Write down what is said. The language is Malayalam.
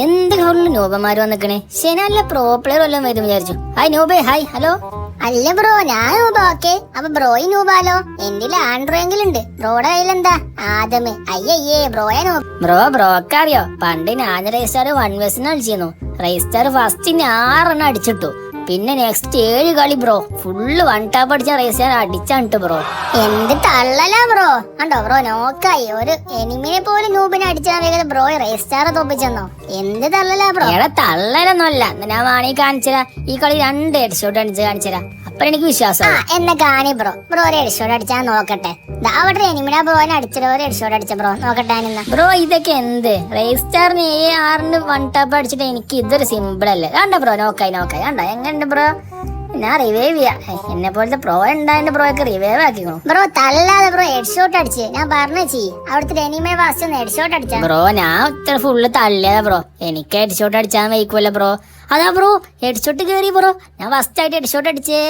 എന്ത് ഫുള്ള് നൂബന്മാര് വന്നിക്കണേ. ശരി, നല്ല പ്രോ പ്ലെയർ വല്ലതും വരും വിചാരിച്ചു. ഹായ് നൂബേ, ഹായ്, ഹലോ. അല്ല ബ്രോ, ഞാൻ നൂബ. ഓക്കെ, അപ്പൊ ബ്രോയി നൂബാലോ? എന്റെ ആൻഡ്രോയെങ്കിലുണ്ട്. ബ്രോയുടെ കയ്യിലെന്താ? ആദമ്. അയ്യയ്യേ, ബ്രോയെ നൂബ്. ബ്രോക്ക് അറിയോ, പണ്ട് ഞാൻ റേസ്റ്റാർ 1 vs കളിച്ചിരുന്നു. റേസ്റ്റാർ ഫസ്റ്റ് 6 അടിച്ചിട്ടു. പിന്നെ നെക്സ്റ്റ് 7 കളി ബ്രോ ഫുള്ള് 1 ടാപ്പ് അടിച്ച റേസ്റ്റാർ അടിച്ചാണ് ബ്രോ. എന്ത് തള്ളലാ ബ്രോ. കണ്ടോ ബ്രോ, നോക്കായി ഒരു എനിമിനെ പോലും നൂബിനെ അടിച്ചാൽ വേഗം ബ്രോ റേസ്റ്റാർ തോപ്പിച്ചെന്നോ. എന്ത് തള്ളലാ ബ്രോ. എടാ തള്ളലൊന്നുമല്ല, ഞാൻ വാണി കാണിച്ചരാ. ഈ കളി 2 ഹെഡ്ഷോട്ട് അടിച്ച് കാണിച്ചരാ, അപ്പൊ എനിക്ക് വിശ്വാസം. എന്നെ കാണി ബ്രോ. ബ്രോ ഒരു ഹെഡ്ഷോട്ട് അടിച്ചാ നോക്കട്ടെ. അവിടെ എനിമിനെ ബ്രോനെ അടിച്ചോ, ഒരു ഹെഡ്ഷോട്ട് അടിച്ച ബ്രോ നോക്കട്ടെ. ബ്രോ ഇതൊക്കെ എന്ത്? റേസ്റ്റാറിന് 6 1 ടാപ്പ് അടിച്ചിട്ട് എനിക്ക് ഇതൊരു സിമ്പിൾ അല്ലേ. കണ്ട ബ്രോ, നോക്കായി കണ്ട എങ്ങനെ ബ്രോ. ഞാൻ റിവൈവ് ചെയ്യാ. എന്നെ പോലത്തെ പ്രോ ഉണ്ടായ ബ്രോയൊക്കെ റിവൈവ് ആക്കിക്കോ. ബ്രോ തള്ളാതെ ബ്രോ ഹെഡ്ഷോട്ട് അടിച്ച്. ഞാൻ പറഞ്ഞു അവിടുത്തെ എനിമെ ഫാസ്റ്റ് ഒന്ന് ഹെഡ്ഷോട്ട് അടിച്ചാ. ബ്രോ ഞാൻ ഇത്ര ഫുള്ള് തള്ളിയതാ ബ്രോ. എനിക്ക് ഹെഡ്ഷോട്ട് അടിച്ചാൻ വയ്ക്കുമല്ലോ ബ്രോ. അതാ ബ്രോ ഹെഡ്ഷോട്ട് കേറി ബ്രോ. ഞാൻ ഫസ്റ്റ് ആയിട്ട് ഹെഡ്ഷോട്ട് അടിച്ചേ.